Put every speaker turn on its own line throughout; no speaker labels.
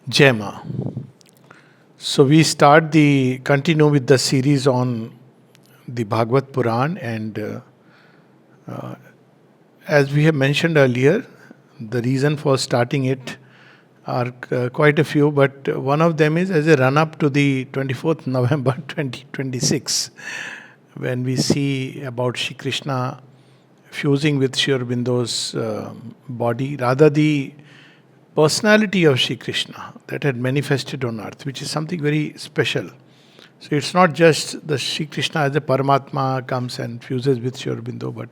Jema. So we continue with the series on the Bhagavat Puran, and as we have mentioned earlier, the reason for starting it are quite a few, but one of them is as a run up to the 24th November 2026, when we see about Shri Krishna fusing with Sri Aurobindo's body, rather the personality of Shri Krishna that had manifested on earth, which is something very special. So it's not just the Shri Krishna as a Paramatma comes and fuses with Sri Aurobindo, but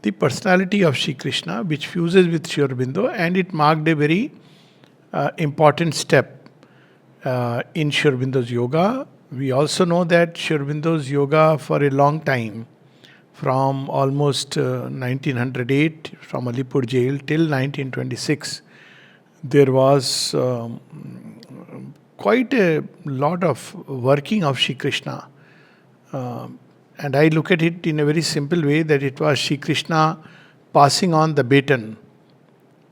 the personality of Shri Krishna which fuses with Sri Aurobindo, and it marked a very important step in Sri Aurobindo's yoga. We also know that Sri Aurobindo's yoga for a long time, from almost 1908, from Alipur jail till 1926, there was quite a lot of working of Shri Krishna. And I look at it in a very simple way that it was Shri Krishna passing on the baton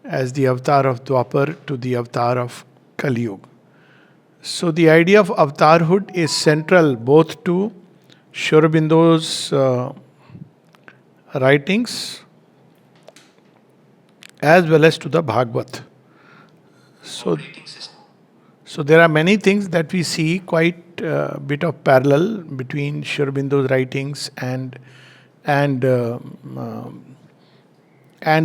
as the avatar of Dwapar to the avatar of Kali Yuga. So the idea of avatarhood is central both to Sri Aurobindo's writings as well as to the Bhagavat. So there are many things that we see quite a bit of parallel between Sri Aurobindo's writings and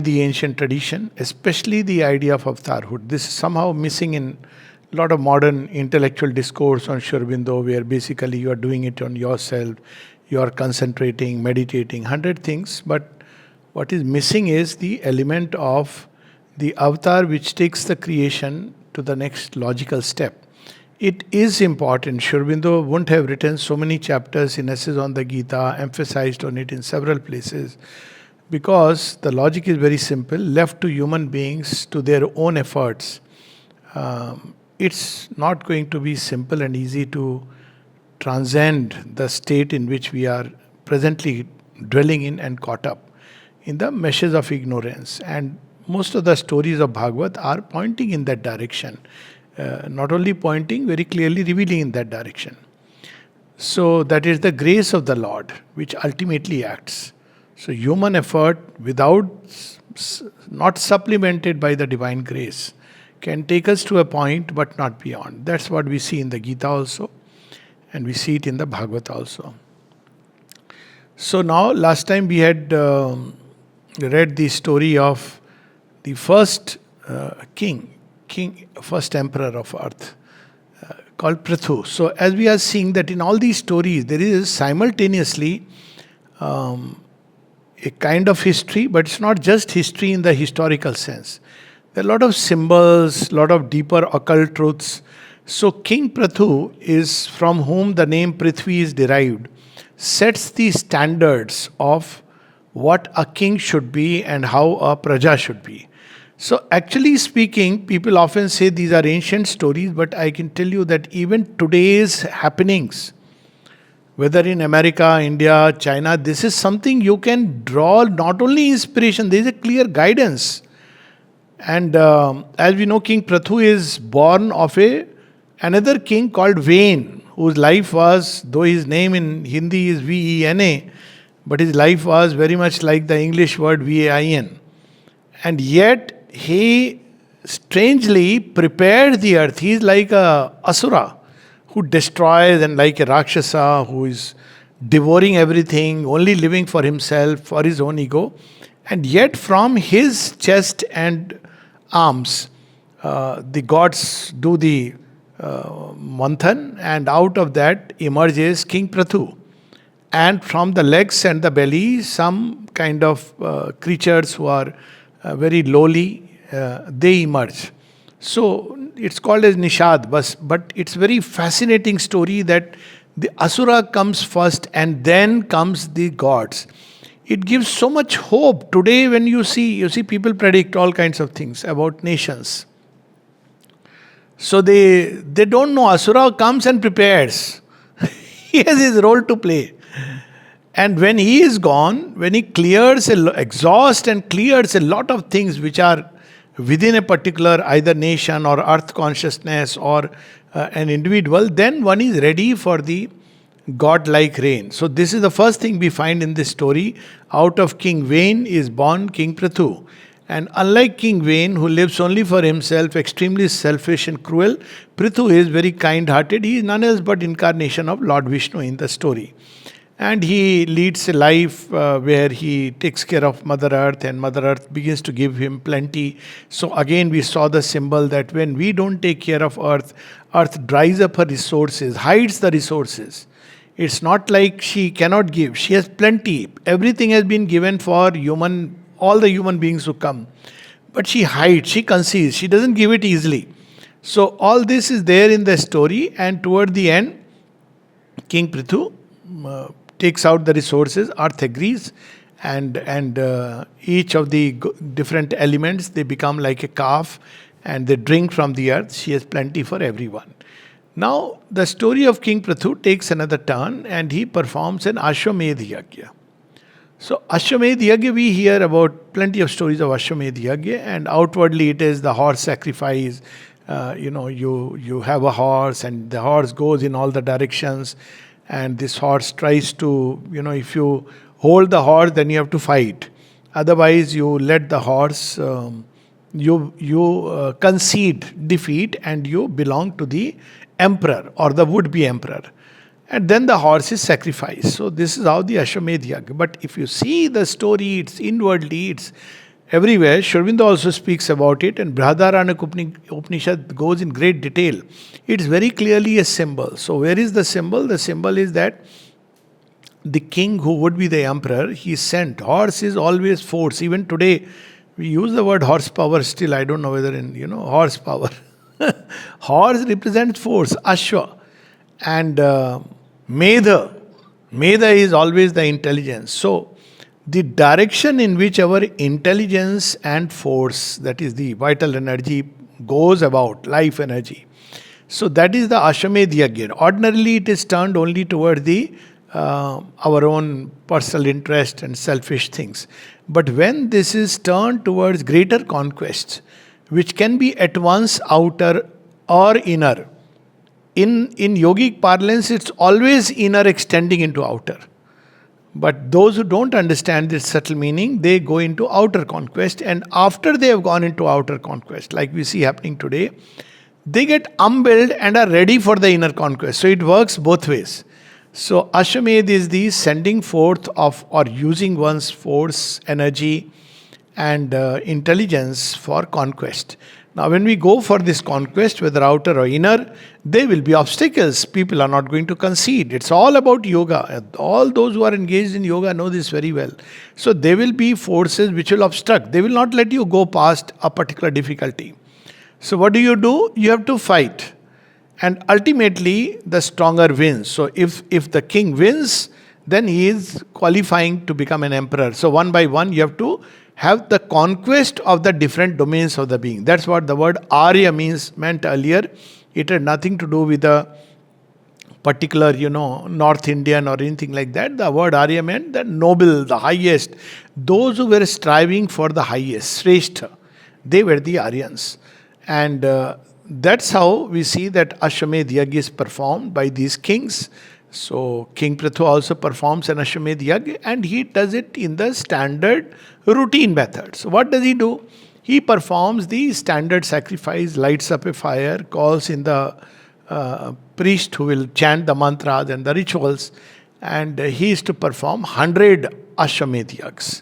the ancient tradition, especially the idea of avatarhood. This is somehow missing in a lot of modern intellectual discourse on Sri Aurobindo, where basically you are doing it on yourself, you are concentrating, meditating, 100 things, but what is missing is the element of the avatar which takes the creation to the next logical step. It is important. Sri Aurobindo wouldn't have written so many chapters in essays on the Gita, emphasized on it in several places, because the logic is very simple. Left to human beings to their own efforts, it's not going to be simple and easy to transcend the state in which we are presently dwelling in and caught up in the meshes of ignorance. And most of the stories of Bhagavat are pointing in that direction. Not only pointing, very clearly revealing in that direction. So that is the grace of the Lord which ultimately acts. So human effort without, not supplemented by the divine grace, can take us to a point but not beyond. That's what we see in the Gita also, and we see it in the Bhagavat also. So now, last time we had read the story of the first first emperor of earth, called Pratu. So as we are seeing that in all these stories, there is simultaneously a kind of history, but it's not just history in the historical sense. There are a lot of symbols, a lot of deeper occult truths. So King Pratu is from whom the name Prithvi is derived, sets the standards of what a king should be and how a praja should be. So actually speaking, people often say these are ancient stories, but I can tell you that even today's happenings, whether in America, India, China, this is something you can draw not only inspiration, there is a clear guidance. And as we know, King Pratu is born of another king called Vain, whose life was, though his name in Hindi is Vena, but his life was very much like the English word Vain. And yet, he strangely prepared the earth. He is like a asura who destroys, and like a rakshasa who is devouring everything, only living for himself, for his own ego. And yet from his chest and arms, the gods do the manthan, and out of that emerges King Pratu. And from the legs and the belly, some kind of creatures who are very lowly, they emerge. So it's called as Nishad, but it's very fascinating story that the Asura comes first and then comes the gods. It gives so much hope. Today when you see people predict all kinds of things about nations. So they don't know. Asura comes and prepares. He has his role to play. And when he is gone, when he exhausts and clears a lot of things which are within a particular either nation or earth consciousness or an individual, then one is ready for the godlike reign. So this is the first thing we find in this story. Out of King Vain is born King Pratu. And unlike King Vain, who lives only for himself, extremely selfish and cruel, Prithu is very kind-hearted. He is none else but incarnation of Lord Vishnu in the story. And he leads a life where he takes care of Mother Earth, and Mother Earth begins to give him plenty. So again, we saw the symbol that when we don't take care of Earth, Earth dries up her resources, hides the resources. It's not like she cannot give. She has plenty. Everything has been given for all the human beings who come. But she hides, she conceals, she doesn't give it easily. So all this is there in the story, and toward the end, King Prithu takes out the resources, Earth agrees, and each of the different elements, they become like a calf, and they drink from the earth. She has plenty for everyone. Now, the story of King Prithu takes another turn, and he performs an Aswamedha Yagya. So, Aswamedha Yagya, we hear about plenty of stories of Aswamedha Yagya, and outwardly it is the horse sacrifice. You have a horse, and the horse goes in all the directions, and this horse tries to, if you hold the horse, then you have to fight. Otherwise, you let the horse, you concede defeat, and you belong to the emperor or the would-be emperor. And then the horse is sacrificed. So this is how the Aswamedha Yagya. But if you see the story, it's inwardly, it's everywhere. Sri Aurobindo also speaks about it, and Brihadaranyaka Upanishad goes in great detail. It's very clearly a symbol. So where is the symbol? The symbol is that the king who would be the emperor, he sent. Horse is always force. Even today, we use the word horsepower still. I don't know whether horsepower. Horse represents force, Ashwa. And Medha is always the intelligence. So, the direction in which our intelligence and force, that is the vital energy, goes about, life energy. So, that is the Aswamedha Yagya. Ordinarily, it is turned only toward the our own personal interest and selfish things. But when this is turned towards greater conquest, which can be at once outer or inner. In yogic parlance, it's always inner extending into outer. But those who don't understand this subtle meaning, they go into outer conquest, and after they have gone into outer conquest, like we see happening today, they get humbled and are ready for the inner conquest. So it works both ways. So Aswamedha is the sending forth of or using one's force, energy, and intelligence for conquest. Now, when we go for this conquest, whether outer or inner, there will be obstacles. People are not going to concede. It's all about yoga. All those who are engaged in yoga know this very well. So, there will be forces which will obstruct. They will not let you go past a particular difficulty. So, what do? You have to fight. And ultimately, the stronger wins. So, if the king wins, then he is qualifying to become an emperor. So, one by one, you have to have the conquest of the different domains of the being. That's what the word Arya meant earlier. It had nothing to do with a particular, North Indian or anything like that. The word Arya meant the noble, the highest. Those who were striving for the highest, Shrestha, they were the Aryans. And that's how we see that Aswamedha Yagya is performed by these kings. So King Prithu also performs an Aswamedha Yagya, and he does it in the standard routine methods. So what does he do? He performs the standard sacrifice, lights up a fire, calls in the priest who will chant the mantras and the rituals, and he is to perform 100 Aswamedha Yagas.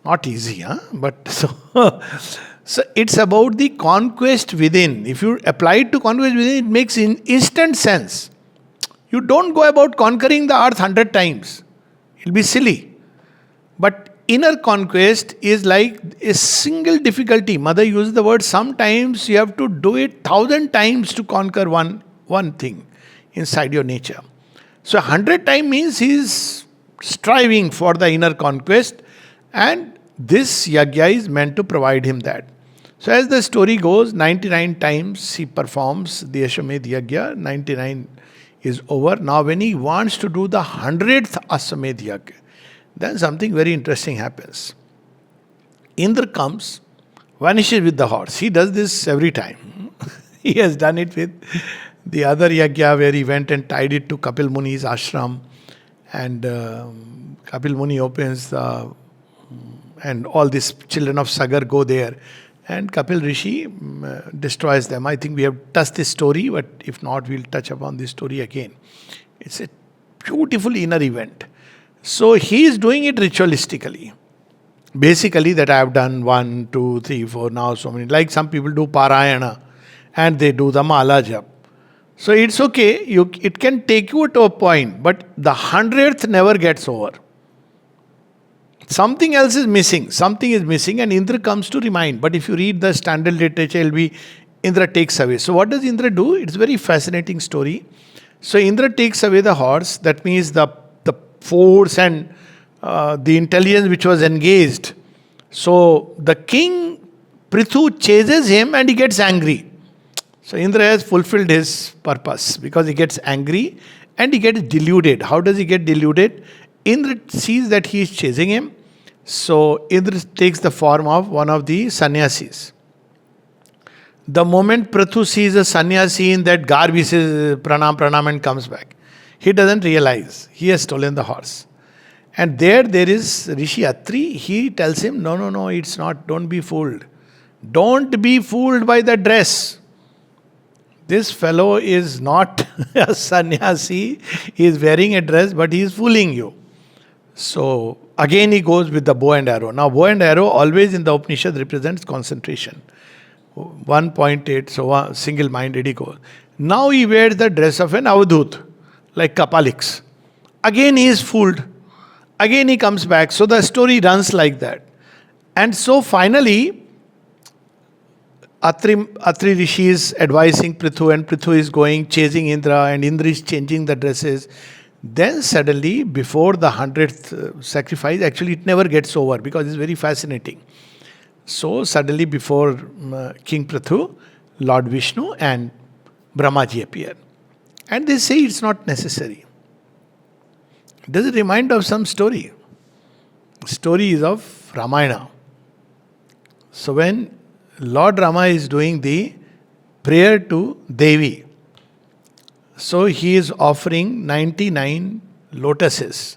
Not easy, huh? But so it's about the conquest within. If you apply it to conquest within, it makes instant sense. You don't go about conquering the earth 100 times. It'll be silly. But inner conquest is like a single difficulty. Mother uses the word, sometimes you have to do it 1,000 times to conquer one thing inside your nature. So 100 times means he is striving for the inner conquest, and this yagya is meant to provide him that. So as the story goes, 99 times he performs the Aswamedha Yagya, 99 is over. Now when he wants to do the 100th Aswamedha Yagya, then something very interesting happens. Indra comes vanishes with the horse. He does this every time. He has done it with the other yagya where he went and tied it to Kapil Muni's ashram, and Kapil Muni opens and all these children of Sagar go there, and Kapil Rishi destroys them. I think we have touched this story, but if not, we'll touch upon this story again. It's a beautiful inner event. So he is doing it ritualistically. Basically, that I have done 1, 2, 3, 4, now so many. Like some people do Parayana and they do the Mala Jap. So it's okay, it can take you to a point, but the 100th never gets over. Something else is missing. Something is missing, and Indra comes to remind. But if you read the standard literature, it will be Indra takes away. So what does Indra do? It's a very fascinating story. So Indra takes away the horse. That means the force and the intelligence which was engaged. So the king Prithu chases him and he gets angry. So Indra has fulfilled his purpose because he gets angry and he gets deluded. How does he get deluded? Indra sees that he is chasing him. So Indra takes the form of one of the sannyasis. The moment Prithu sees a sannyasi in that garb, he says pranam, pranam and comes back. He doesn't realize he has stolen the horse. And there is Rishi Atri. He tells him, no, it's not. Don't be fooled. Don't be fooled by the dress. This fellow is not a sannyasi. He is wearing a dress, but he is fooling you. So again he goes with the bow and arrow. Now bow and arrow always in the Upanishad represents concentration. 1.8, so single-minded he goes. Now he wears the dress of an avadhut, like Kapalix. Again he is fooled. Again he comes back. So the story runs like that. And so finally, Atri Rishi is advising Prithu, and Prithu is going, chasing Indra, and Indra is changing the dresses. Then suddenly, before the 100th sacrifice, actually it never gets over because it's very fascinating. So suddenly before King Pratu, Lord Vishnu and Brahmaji appear. And they say it's not necessary. Does it remind of some story? Story is of Ramayana. So when Lord Rama is doing the prayer to Devi, so he is offering 99 lotuses.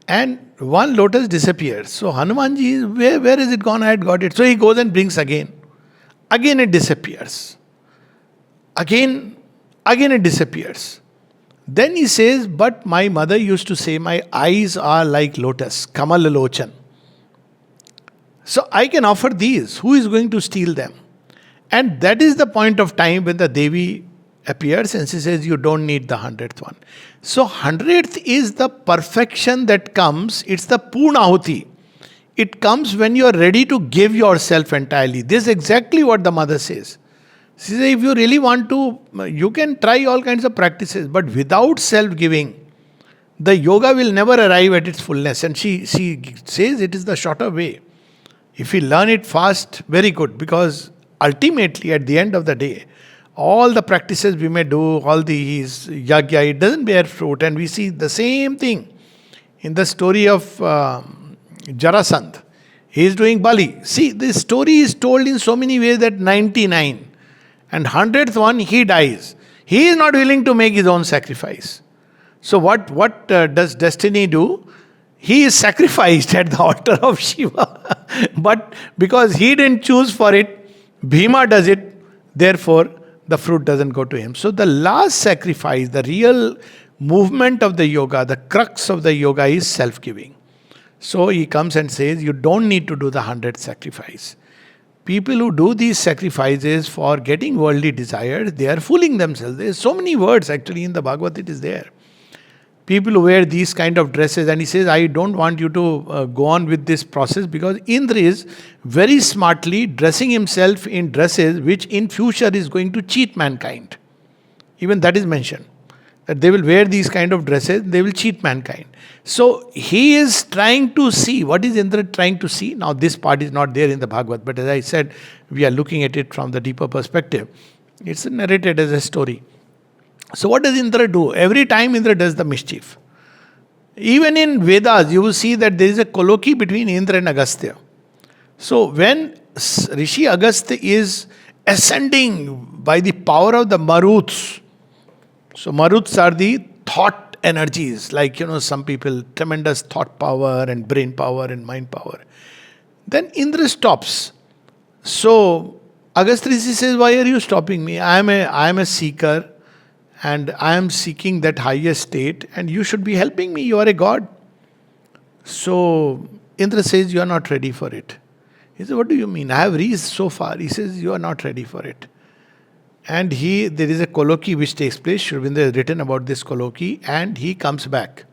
And one lotus disappears. So Hanumanji, where is it gone? I had got it. So he goes and brings again. Again it disappears. Again it disappears. Then he says, but my mother used to say, my eyes are like lotus, Kamal-lochan. So I can offer these. Who is going to steal them? And that is the point of time when the Devi appears and she says, you don't need the 100th one. So 100th is the perfection that comes. It's the Purnahuti. It comes when you are ready to give yourself entirely. This is exactly what the mother says. She says, if you really want to, you can try all kinds of practices, but without self-giving, the yoga will never arrive at its fullness. And she says it is the shorter way. If we learn it fast, very good, because ultimately at the end of the day, all the practices we may do, all these yagya, it doesn't bear fruit. And we see the same thing in the story of Jarasandh. He is doing Bali. See, this story is told in so many ways that 99 and 100th one, he dies. He is not willing to make his own sacrifice. So what does destiny do? He is sacrificed at the altar of Shiva. But because he didn't choose for it, Bhima does it. Therefore, the fruit doesn't go to him. So the last sacrifice, the real movement of the yoga, the crux of the yoga is self-giving. So he comes and says, you don't need to do the 100th sacrifice. People who do these sacrifices for getting worldly desires, they are fooling themselves. There are so many words actually in the Bhagavat, it is there. People who wear these kind of dresses, and he says, I don't want you to go on with this process, because Indra is very smartly dressing himself in dresses which in future is going to cheat mankind. Even that is mentioned. That they will wear these kind of dresses, they will cheat mankind. So he is trying to see. What is Indra trying to see? Now this part is not there in the Bhagavat, but as I said, we are looking at it from the deeper perspective. It's narrated as a story. So what does Indra do? Every time Indra does the mischief. Even in Vedas, you will see that there is a colloquy between Indra and Agastya. So when Rishi Agastya is ascending by the power of the Maruts. So Maruts are the thought energies, like some people, tremendous thought power and brain power and mind power. Then Indra stops. So Agastya Rishi says, "Why are you stopping me? I am a seeker, and I am seeking that higher state, and you should be helping me. You are a god." So Indra says, "You are not ready for it." He says, "What do you mean? I have reached so far." He says, "You are not ready for it." And there is a colloquy which takes place. Sri Aurobindo has written about this colloquy, and he comes back.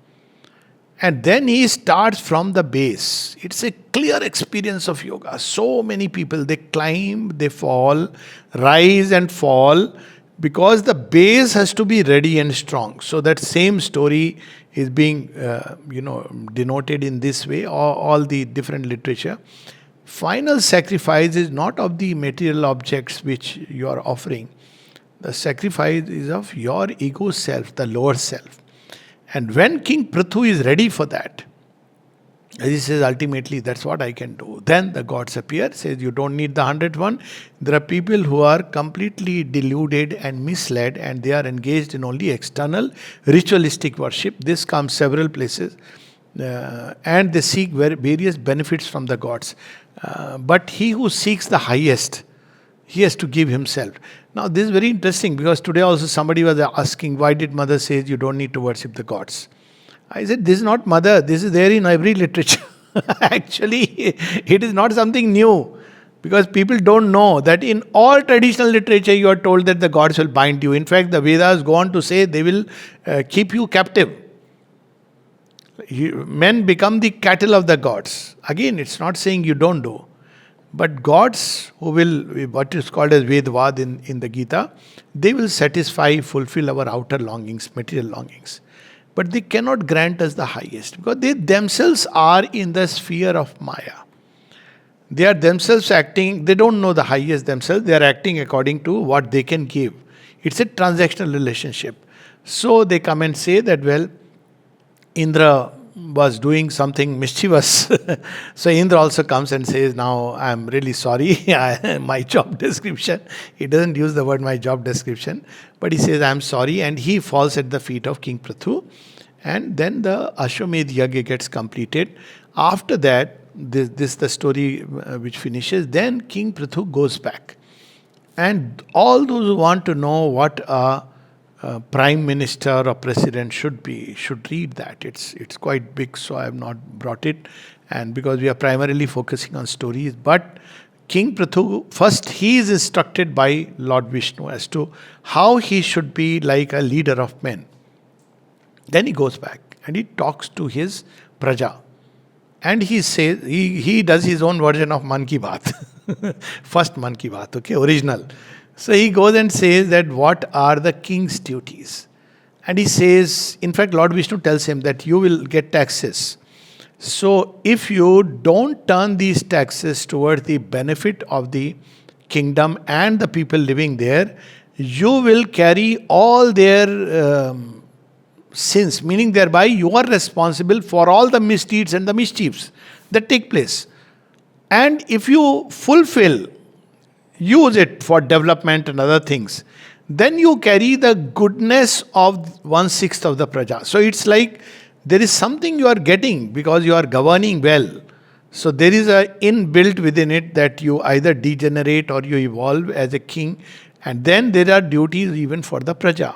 And then he starts from the base. It's a clear experience of yoga. So many people, they climb, they fall, rise and fall, because the base has to be ready and strong. So that same story is being, denoted in this way, all the different literature. Final sacrifice is not of the material objects which you are offering. The sacrifice is of your ego self, the lower self. And when King Pratu is ready for that, as he says, ultimately, that's what I can do. Then the gods appear, says, "You don't need the 100th one." There are people who are completely deluded and misled, and they are engaged in only external ritualistic worship. This comes several places. And they seek various benefits from the gods. But he who seeks the highest, he has to give himself. Now, this is very interesting, because today also somebody was asking, why did Mother say you don't need to worship the gods? I said, this is not Mother, this is there in every literature. Actually, it is not something new, because people don't know that in all traditional literature you are told that the gods will bind you. In fact, the Vedas go on to say they will keep you captive. Men become the cattle of the gods. Again, it's not saying you don't do. But gods who will, what is called as Vedvad in the Gita, they will satisfy, fulfill our outer longings, material longings. But they cannot grant us the highest, because they themselves are in the sphere of Maya. They are themselves acting, they don't know the highest themselves, they are acting according to what they can give. It's a transactional relationship. So they come and say that, well, Indra was doing something mischievous. So Indra also comes and says, "Now I'm really sorry, my job description." He doesn't use the word my job description, but he says, "I'm sorry," and he falls at the feet of King Pratu. And then the Aswamedha Yagya gets completed. After that, this the story which finishes. Then King Pratu goes back. And all those who want to know what a prime minister or president should be should read that. It's quite big, so I have not brought it. And because we are primarily focusing on stories, but King Prathu, first he is instructed by Lord Vishnu as to how he should be like a leader of men. Then he goes back and he talks to his praja. And he says, he does his own version of Man Ki Baat. First Man Ki Baat, okay, original. So he goes and says that what are the king's duties? And he says, in fact, Lord Vishnu tells him that you will get taxes. So if you don't turn these taxes toward the benefit of the kingdom and the people living there, you will carry all their sins, meaning thereby you are responsible for all the misdeeds and the mischiefs that take place. And if you fulfill, use it for development and other things, then you carry the goodness of 1/6 of the praja. So it's like there is something you are getting because you are governing well. So there is a inbuilt within it that you either degenerate or you evolve as a king. And then there are duties even for the praja.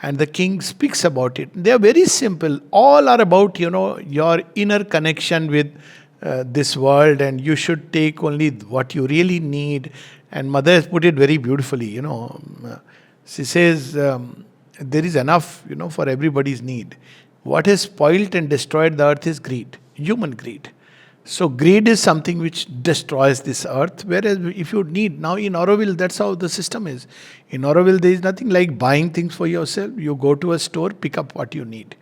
And the king speaks about it. They are very simple. All are about, your inner connection with this world, and you should take only what you really need. And Mother has put it very beautifully, She says, there is enough, for everybody's need. What has spoilt and destroyed the earth is greed, human greed. So greed is something which destroys this earth. Whereas if you need, now in Auroville, that's how the system is. In Auroville, there is nothing like buying things for yourself. You go to a store, pick up what you need.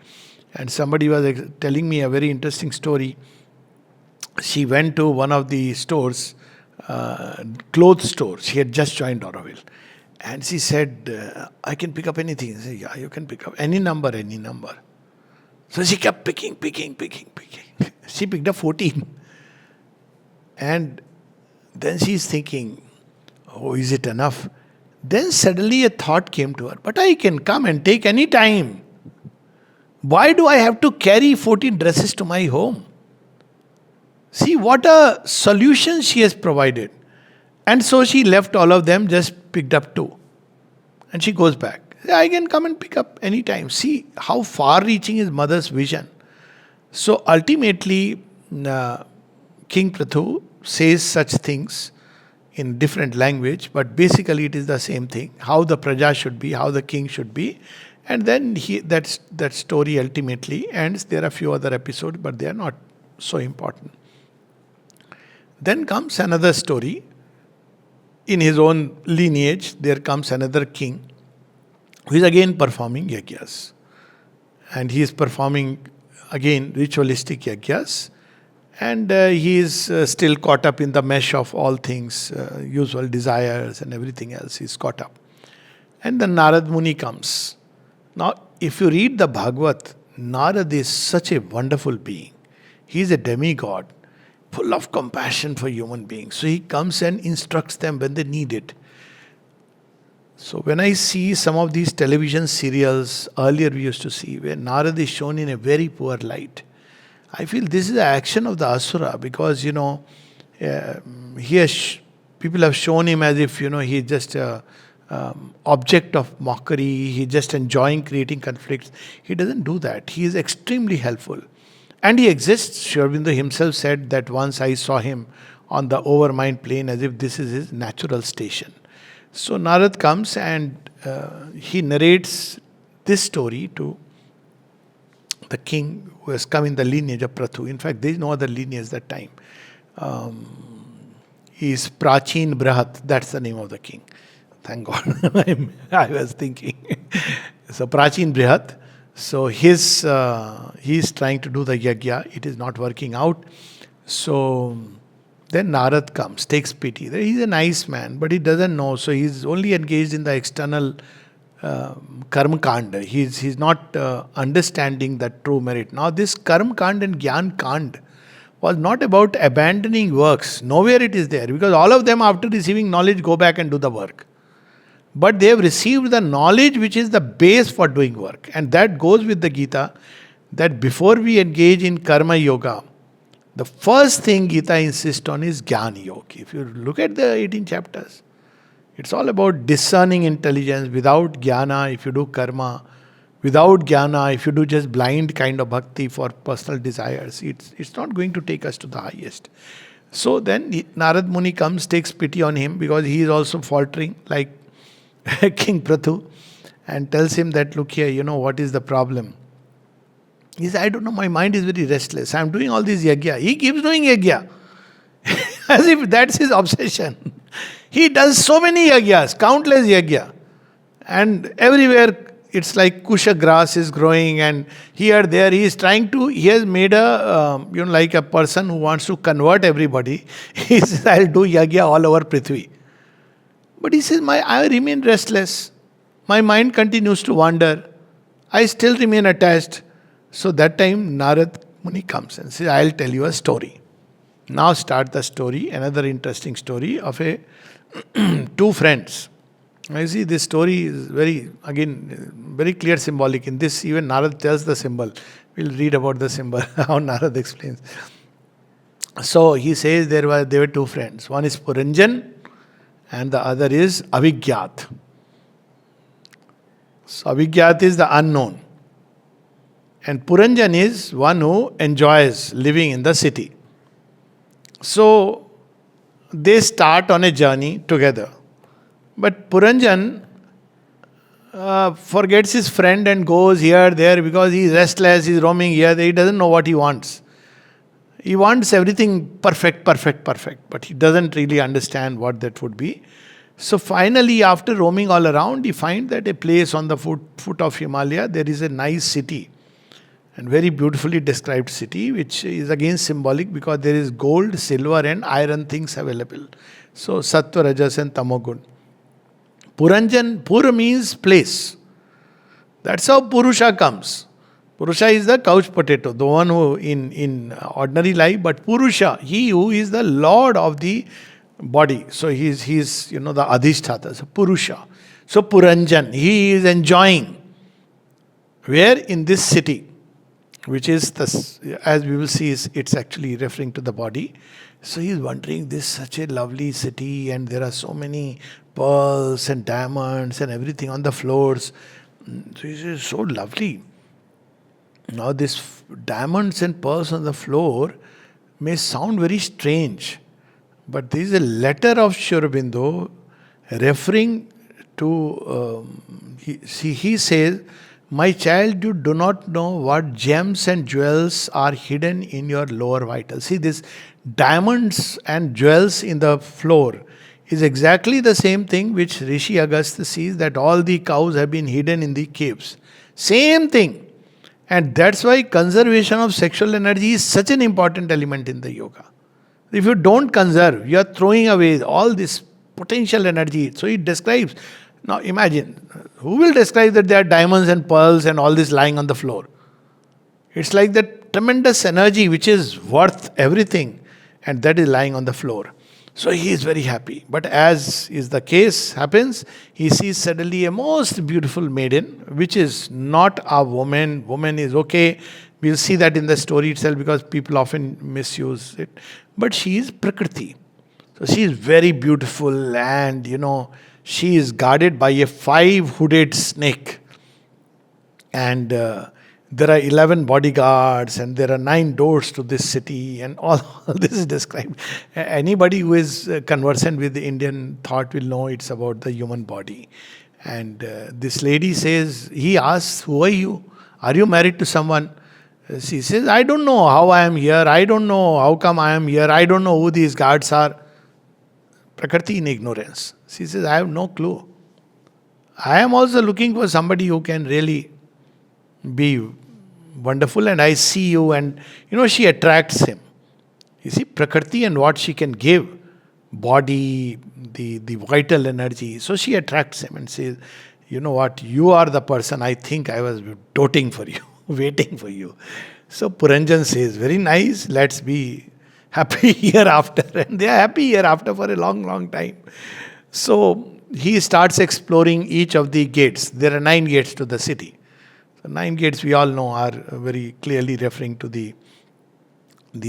And somebody was telling me a very interesting story. She went to one of the stores, clothes store. She had just joined Auroville. And she said, I can pick up anything. I said, yeah, you can pick up any number, any number. So she kept picking. She picked up 14. And Then she's thinking, oh, is it enough? Then suddenly a thought came to her, but I can come and take any time. Why do I have to carry 14 dresses to my home? See what a solution she has provided. And so she left all of them, just picked up 2. And she goes back. I can come and pick up any time. See how far reaching is mother's vision. So ultimately, King Pratu says such things in different language, but basically it is the same thing. How the praja should be, how the king should be. And then that story ultimately ends. There are a few other episodes, but they are not so important. Then comes another story. In his own lineage, there comes another king who is again performing yagyas. And he is performing again ritualistic yagyas. And he is still caught up in the mesh of all things, usual desires and everything else. He is caught up. And then Narad Muni comes. Now, if you read the Bhagavat, Narad is such a wonderful being. He is a demigod, full of compassion for human beings. So he comes and instructs them when they need it. So when I see some of these television serials, earlier we used to see, where Narad is shown in a very poor light, I feel this is the action of the Asura, because, people have shown him as if, he is just a object of mockery, he is just enjoying creating conflicts. He doesn't do that. He is extremely helpful. And he exists. Sri Aurobindo himself said that once I saw him on the overmind plane as if this is his natural station. So Narad comes and he narrates this story to the king who has come in the lineage of Pratu. In fact, there is no other lineage that time. He is Prachin Brahat. That's the name of the king. Thank God. I was thinking. So Prachin Brahat. So he is trying to do the yagya. It is not working out. So then Narad comes, takes pity. He's a nice man, but he doesn't know. So he's only engaged in the external karma kanda. He's not understanding the true merit. Now this karma kanda and gyan kanda was not about abandoning works. Nowhere it is there, because all of them, after receiving knowledge, go back and do the work. But they have received the knowledge which is the base for doing work. And that goes with the Gita, that before we engage in karma yoga, the first thing Gita insists on is Jnana Yoga. If you look at the 18 chapters, it's all about discerning intelligence. Without Jnana, if you do karma, without Jnana, if you do just blind kind of bhakti for personal desires, it's not going to take us to the highest. So then Narad Muni comes, takes pity on him, because he is also faltering like King Pratu, and tells him that, look here, what is the problem? He says, I don't know, my mind is very restless. I'm doing all this yagya. He keeps doing yagya. As if that's his obsession. He does so many yagyas, countless yagya. And everywhere it's like kusha grass is growing, and here, there, he has made like a person who wants to convert everybody. He says, I'll do yagya all over Prithvi. But he says, I remain restless. My mind continues to wander. I still remain attached. So that time Narad Muni comes and says, I'll tell you a story. Now start the story, another interesting story of two friends. I see this story is very clear symbolic. In this, even Narad tells the symbol. We'll read about the symbol, how Narad explains. So he says there were two friends. One is Puranjan and the other is Avigyat. So Avigyat is the unknown. And Puranjan is one who enjoys living in the city. So they start on a journey together. But Puranjan forgets his friend and goes here, there, because he is restless, he is roaming here, there, he doesn't know what he wants. He wants everything perfect. But he doesn't really understand what that would be. So finally, after roaming all around, he finds that a place on the foot of Himalaya, there is a nice city. And very beautifully described city, which is again symbolic because there is gold, silver and iron things available. So Sattva, Rajas and Tamogun. Puranjan, Pura means place. That's how Purusha comes. Purusha is the couch potato, the one who in ordinary life, but Purusha, he who is the lord of the body. So he's the Adhisthata, so Purusha. So Puranjan, he is enjoying. Where? In this city, which is as we will see, it's actually referring to the body. So he's wondering, this is such a lovely city, and there are so many pearls and diamonds and everything on the floors. So he says, so lovely. Now, this diamonds and pearls on the floor may sound very strange, but there is a letter of Sri Aurobindo referring to, he says, my child, you do not know what gems and jewels are hidden in your lower vitals. See, this diamonds and jewels in the floor is exactly the same thing which Rishi Agastya sees, that all the cows have been hidden in the caves. Same thing. And that's why conservation of sexual energy is such an important element in the yoga. If you don't conserve, you are throwing away all this potential energy. So it describes. Now imagine, who will describe that there are diamonds and pearls and all this lying on the floor? It's like that tremendous energy which is worth everything, and that is lying on the floor. So he is very happy. But as is the case happens, he sees suddenly a most beautiful maiden, which is not a woman. Woman is okay. We'll see that in the story itself, because people often misuse it. But she is Prakriti. So she is very beautiful, and she is guarded by a 5-hooded snake. And there are 11 bodyguards, and there are 9 doors to this city, and all this is described. Anybody who is conversant with the Indian thought will know it's about the human body. And this lady says, he asks, who are you? Are you married to someone? She says, I don't know how I am here. I don't know how come I am here. I don't know who these guards are. Prakriti in ignorance. She says, I have no clue. I am also looking for somebody who can really be wonderful, and I see you, and she attracts him. You see, Prakriti and what she can give, body, the vital energy. So she attracts him and says, you know what, you are the person I think I was doting for you, waiting for you. So Puranjan says, very nice, let's be happy hereafter. And they are happy hereafter for a long, long time. So he starts exploring each of the gates. There are 9 gates to the city. So 9 gates, we all know, are very clearly referring to the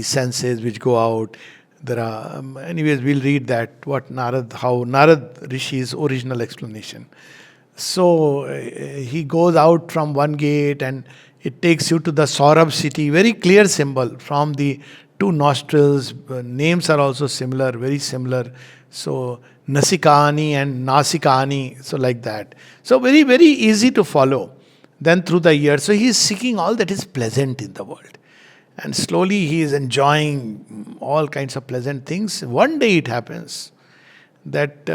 senses which go out. There are, anyways, we'll read that, how Narada Rishi's original explanation. So he goes out from one gate, and it takes you to the Saurabh city, very clear symbol from the 2 nostrils. Names are also similar, very similar. So Nasikani and Nasikani, so like that. So very, very easy to follow. Then through the years, so he is seeking all that is pleasant in the world. And slowly he is enjoying all kinds of pleasant things. One day it happens that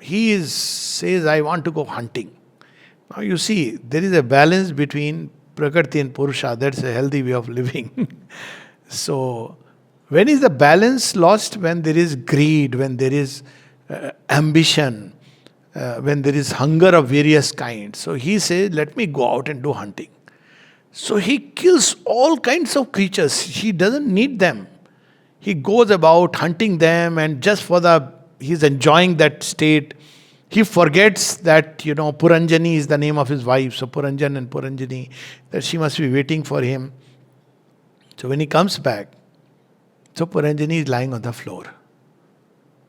says, I want to go hunting. Now you see, there is a balance between Prakriti and Purusha. That's a healthy way of living. So, when is the balance lost? When there is greed, when there is ambition, when there is hunger of various kinds. So he says, let me go out and do hunting. So he kills all kinds of creatures. He doesn't need them. He goes about hunting them, and just he's enjoying that state. He forgets that, Puranjani is the name of his wife. So Puranjan and Puranjani, that she must be waiting for him. So when he comes back, so Puranjani is lying on the floor.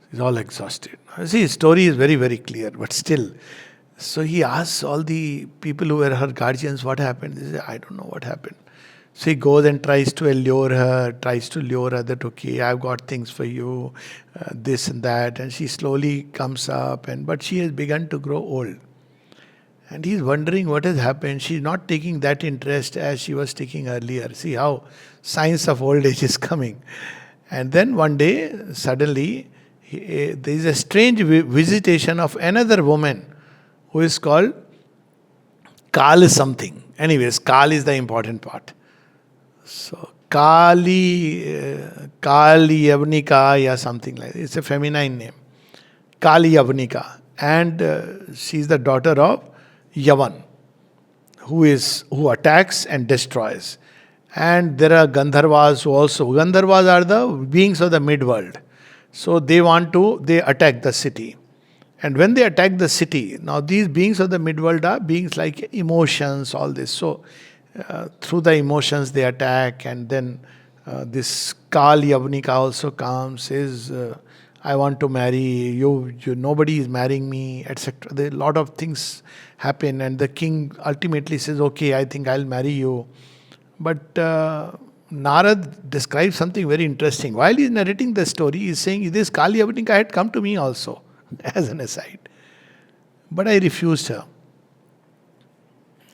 He's all exhausted. See, his story is very, very clear, but still. So he asks all the people who were her guardians, what happened? They say, I don't know what happened. So he goes and tries to lure her that, okay, I've got things for you, this and that. And she slowly comes up, but she has begun to grow old. And he's wondering what has happened. She's not taking that interest as she was taking earlier. See how signs of old age is coming. And then one day, suddenly, there is a strange visitation of another woman who is called Kal something. Anyways, Kal is the important part. So Kali Yavnika or something like that. It's a feminine name. Kali Yavnika. And she's the daughter of Yavan, who attacks and destroys. And there are Gandharvas who also. Gandharvas are the beings of the mid-world. So they attack the city. And when they attack the city, now these beings of the midworld are beings like emotions, all this. So through the emotions they attack, and then this Kal Yavnika also comes, says, I want to marry you, nobody is marrying me, etc. There a lot of things happen, and the king ultimately says, okay, I think I'll marry you. But Narad describes something very interesting. While he's narrating the story, he's saying, this Kali Yavnika had come to me also, as an aside. But I refused her.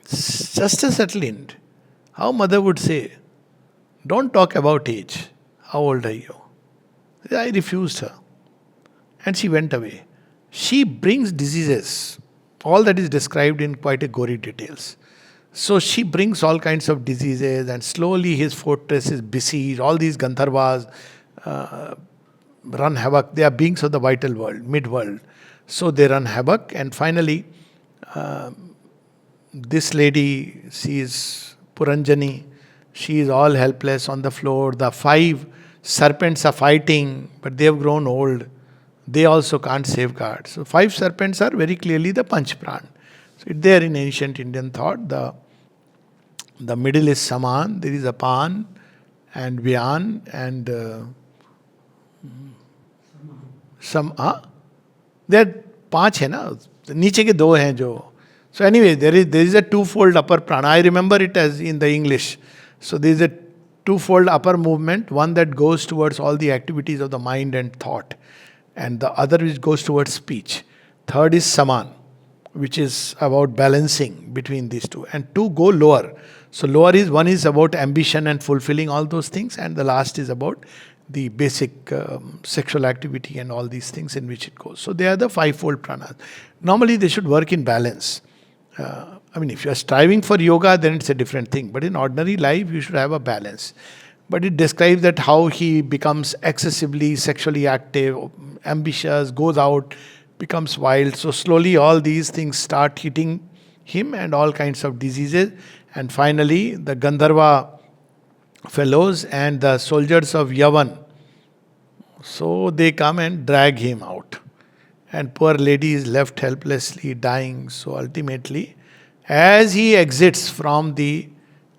Just a subtle hint. How mother would say, don't talk about age. How old are you? I refused her. And she went away. She brings diseases. All that is described in quite a gory details. So she brings all kinds of diseases, and slowly his fortress is besieged. All these Gandharvas run havoc. They are beings of the vital world, mid-world. So they run havoc, and finally this lady, she is Puranjani, she is all helpless on the floor. The 5 serpents are fighting, but they have grown old. They also can't safeguard. So 5 serpents are very clearly the Panch Pran. So it's there in ancient Indian thought. The middle is Saman, there is Apan and Vyan and there are 5 है ना, नीचे के 2 हैं जो. So anyway, there is a twofold upper prana. I remember it as in the English. So there is a twofold upper movement, one that goes towards all the activities of the mind and thought, and the other which goes towards speech. Third is Saman, which is about balancing between these two, and 2 go lower. So lower is, one is about ambition and fulfilling all those things, and the last is about the basic sexual activity and all these things in which it goes. So they are the 5-fold pranas. Normally they should work in balance. If you are striving for yoga, then it's a different thing. But in ordinary life, you should have a balance. But it describes that how he becomes excessively sexually active, ambitious, goes out, becomes wild. So slowly all these things start hitting him, and all kinds of diseases. And finally, the Gandharva fellows and the soldiers of Yavan, so they come and drag him out. And poor lady is left helplessly dying. So ultimately, as he exits from the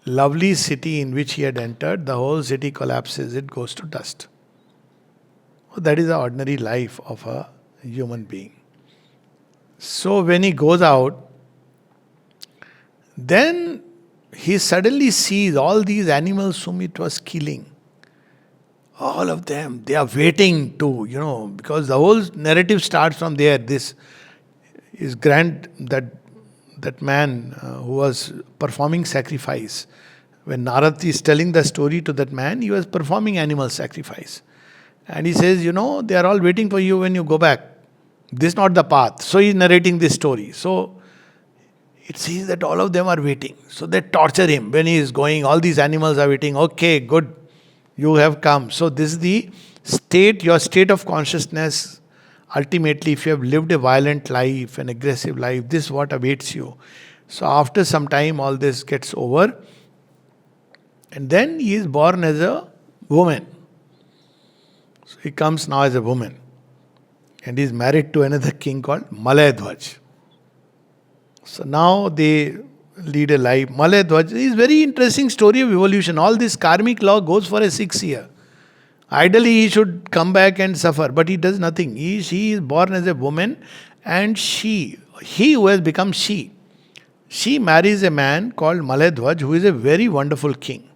lovely city in which he had entered, the whole city collapses, it goes to dust. That is the ordinary life of a human being. So when he goes out, then he suddenly sees all these animals whom it was killing. All of them, they are waiting to, because the whole narrative starts from there. This is that man who was performing sacrifice. When Narada is telling the story to that man, he was performing animal sacrifice. And he says, they are all waiting for you when you go back. This is not the path. So he is narrating this story. So it says that all of them are waiting. So they torture him. When he is going, all these animals are waiting. Okay, good. You have come. So this is the state, your state of consciousness. Ultimately, if you have lived a violent life, an aggressive life, this is what awaits you. So after some time, all this gets over. And then he is born as a woman. So he comes now as a woman. And he is married to another king called Malayadhwaj. So now they lead a life. Malayadhwaj is very interesting story of evolution. All this karmic law goes for a 6 year. Ideally, he should come back and suffer, but he does nothing. She is born as a woman, and he who has become she marries a man called Malayadhwaj, who is a very wonderful king.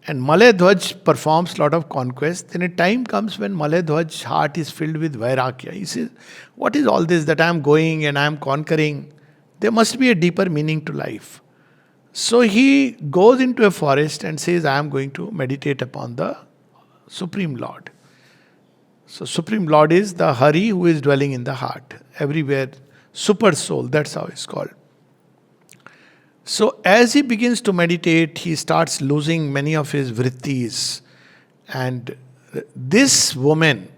And Malayadhwaj performs a lot of conquest. Then a time comes when Malayadhwaj's heart is filled with vairagya. He says, what is all this that I am going and I am conquering? There must be a deeper meaning to life. So he goes into a forest and says, I am going to meditate upon the Supreme Lord. So Supreme Lord is the Hari who is dwelling in the heart. Everywhere. Super soul, that's how it's called. So as he begins to meditate, he starts losing many of his vrittis. And this woman,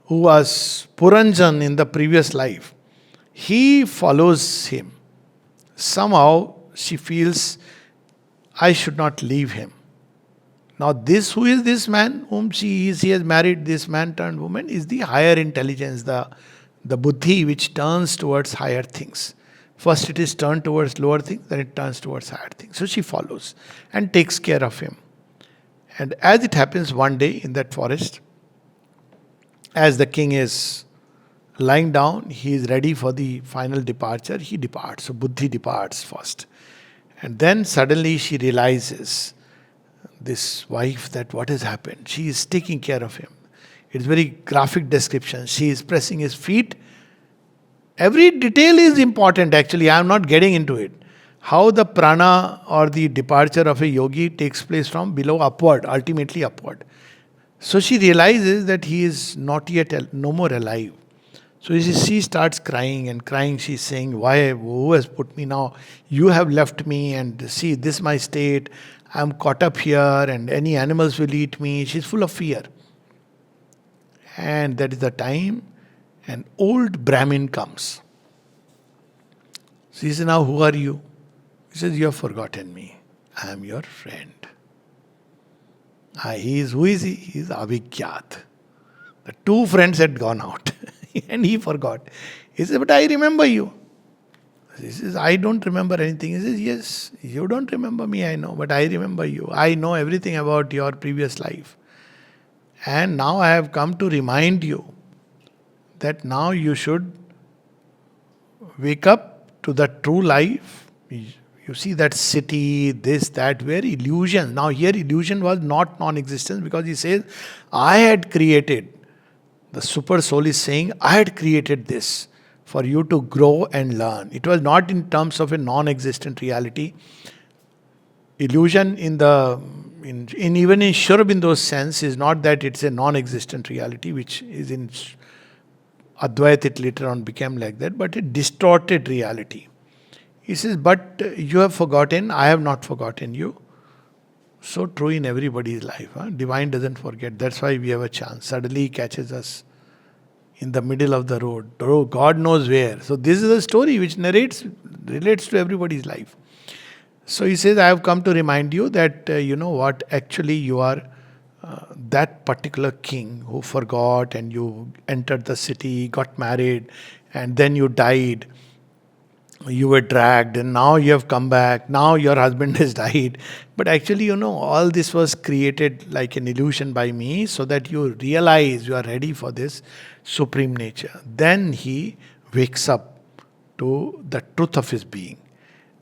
who was Puranjan in the previous life, he follows him. Somehow she feels, I should not leave him. Now, who is this man whom she has married, this man turned woman, is the higher intelligence, the buddhi which turns towards higher things. First it is turned towards lower things, then it turns towards higher things. So she follows and takes care of him. And as it happens one day in that forest, as the king is lying down, he is ready for the final departure, he departs. So buddhi departs first. And then suddenly she realizes, this wife, that what has happened. She is taking care of him. It's very graphic description. She is pressing his feet. Every detail is important actually. I am not getting into it. How the prana or the departure of a yogi takes place from below upward, ultimately upward. So she realizes that he is not yet, no more alive. So she starts crying and crying. She's saying, why, who has put me now? You have left me, and see, this my state. I'm caught up here and any animals will eat me. She's full of fear. And that is the time an old Brahmin comes. She says, now who are you? He says, you have forgotten me. I am your friend. Who is he? He is Avigyat. The two friends had gone out and he forgot. He says, but I remember you. He says, I don't remember anything. He says, yes, you don't remember me, I know, but I remember you. I know everything about your previous life. And now I have come to remind you that now you should wake up to the true life. You see that city, this, that, where illusion. Now here illusion was not non-existence, because he says, I had created. The super soul is saying, I had created this for you to grow and learn. It was not in terms of a non-existent reality. Illusion even in Sri Aurobindo's sense is not that it's a non-existent reality, which is in Advaita it later on became like that, but a distorted reality. He says, but you have forgotten, I have not forgotten you. So true in everybody's life. Divine doesn't forget. That's why we have a chance. Suddenly he catches us in the middle of the road. Oh, God knows where. So this is a story which relates to everybody's life. So he says, I have come to remind you that, you know what, actually you are that particular king who forgot, and you entered the city, got married, and then you died. You were dragged and now you have come back. Now your husband has died. But actually, all this was created like an illusion by me, so that you realize you are ready for this supreme nature. Then he wakes up to the truth of his being.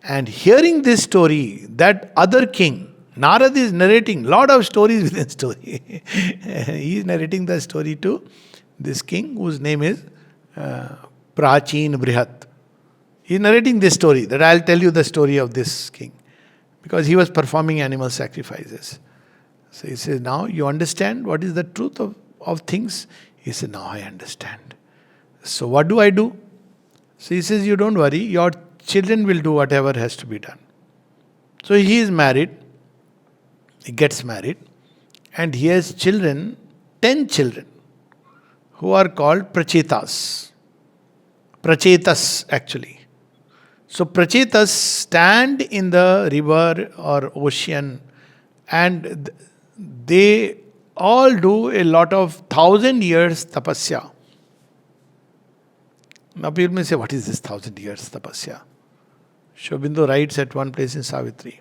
And hearing this story, that other king, Narada is narrating lot of stories within story. He is narrating the story to this king whose name is Prachin Brihat. He is narrating this story, that I'll tell you the story of this king. Because he was performing animal sacrifices. So he says, now you understand what is the truth of things? He said, now I understand. So what do I do? So he says, you don't worry, your children will do whatever has to be done. So he is married, he gets married, and he has children, 10 children, who are called Prachetas. Prachetas actually. So Prachetas stand in the river or ocean, and they all do a lot of 1,000 years tapasya. Now people may say, what is this 1,000 years tapasya? Sri Aurobindo writes at one place in Savitri,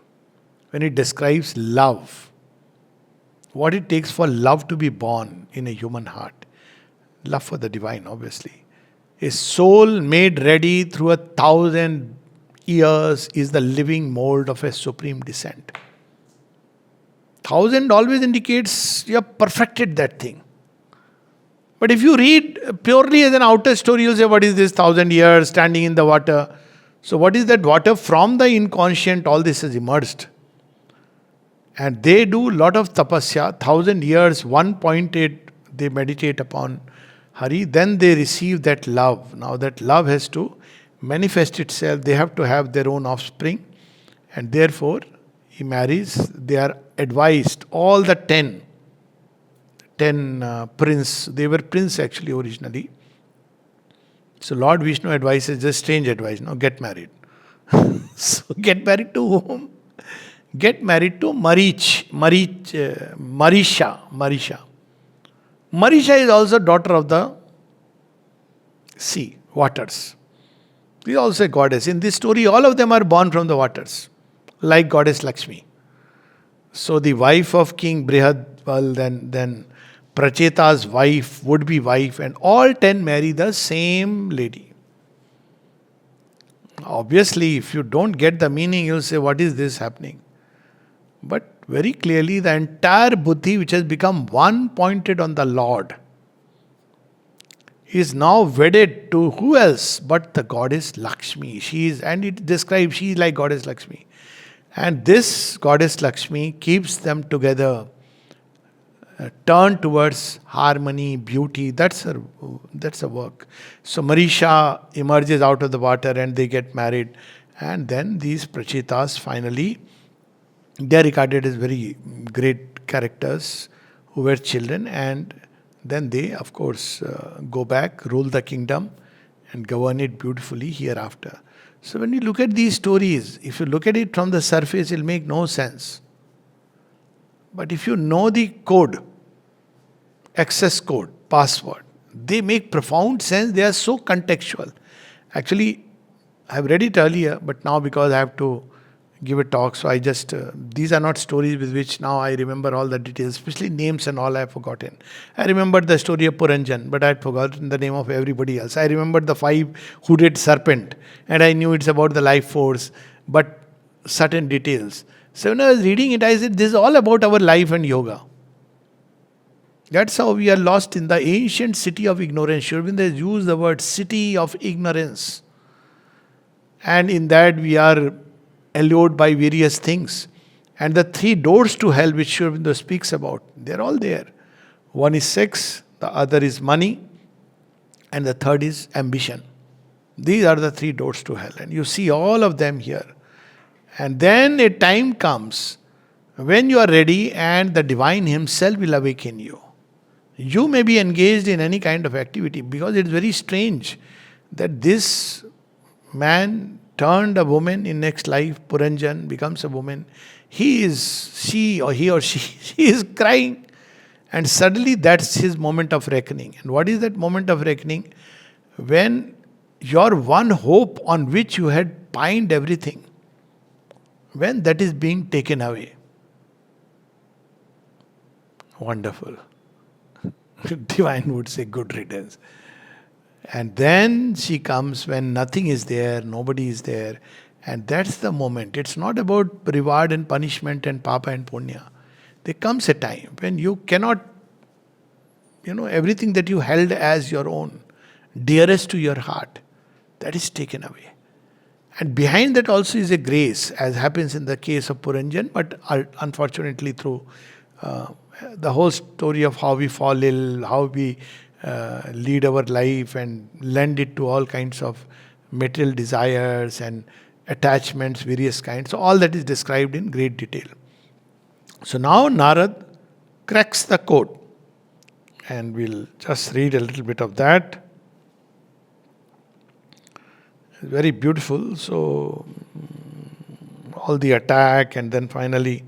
when he describes love, what it takes for love to be born in a human heart. Love for the divine, obviously. A soul made ready through 1,000 years is the living mold of a supreme descent. 1,000 always indicates you have perfected that thing. But if you read purely as an outer story, you'll say, what is this 1,000 years standing in the water? So what is that water? From the inconscient, all this has emerged. And they do a lot of tapasya, 1,000 years, one pointed, they meditate upon Hari, then they receive that love. Now that love has to manifest itself, they have to have their own offspring, and therefore he marries. They are advised, all the 10 prince, they were prince actually originally. So Lord Vishnu advises, just strange advice, no, get married. So get married to whom? get married to Marisha. Marisha is also daughter of the sea, waters. She is also a goddess. In this story, all of them are born from the waters, like goddess Lakshmi. So the wife of King Brihadval, then Pracheta's wife, would-be wife, and all 10 marry the same lady. Obviously, if you don't get the meaning, you'll say, what is this happening? But very clearly, the entire buddhi, which has become one pointed on the Lord, is now wedded to who else but the goddess Lakshmi. And it describes she is like goddess Lakshmi. And this goddess Lakshmi keeps them together, turned towards harmony, beauty. That's her work. So Marisha emerges out of the water and they get married. And then these Prachitas finally, they are regarded as very great characters who were children, and then they, of course, go back, rule the kingdom, and govern it beautifully hereafter. So when you look at these stories, if you look at it from the surface, it'll make no sense. But if you know the code, access code, password, they make profound sense. They are so contextual. Actually, I've read it earlier, but now because I have to give a talk, so I just, these are not stories with which now I remember all the details, especially names and all I have forgotten. I remembered the story of Puranjan, but I had forgotten the name of everybody else. I remembered the 5-hooded serpent, and I knew it's about the life force, but certain details. So when I was reading it, I said, this is all about our life and yoga. That's how we are lost in the ancient city of ignorance. Sri Aurobindo has used the word city of ignorance. And in that we are allured by various things. And the 3 doors to hell which Sri Aurobindo speaks about, they're all there. One is sex, the other is money, and the third is ambition. These are the 3 doors to hell. And you see all of them here. And then a time comes when you are ready and the divine himself will awaken you. You may be engaged in any kind of activity, because it's very strange that this man turned a woman in next life. Puranjan becomes a woman. He or she is crying. And suddenly that's his moment of reckoning. And what is that moment of reckoning? When your one hope on which you had pined everything, when that is being taken away. Wonderful. Divine would say good riddance. And then she comes when nothing is there, nobody is there. And that's the moment. It's not about reward and punishment and papa and punya. There comes a time when you cannot, everything that you held as your own, dearest to your heart, that is taken away. And behind that also is a grace, as happens in the case of Puranjan, but unfortunately through the whole story of how we fall ill, how we lead our life and lend it to all kinds of material desires and attachments, various kinds. So all that is described in great detail. So now Narad cracks the code. And we'll just read a little bit of that. It's very beautiful. So all the attack, and then finally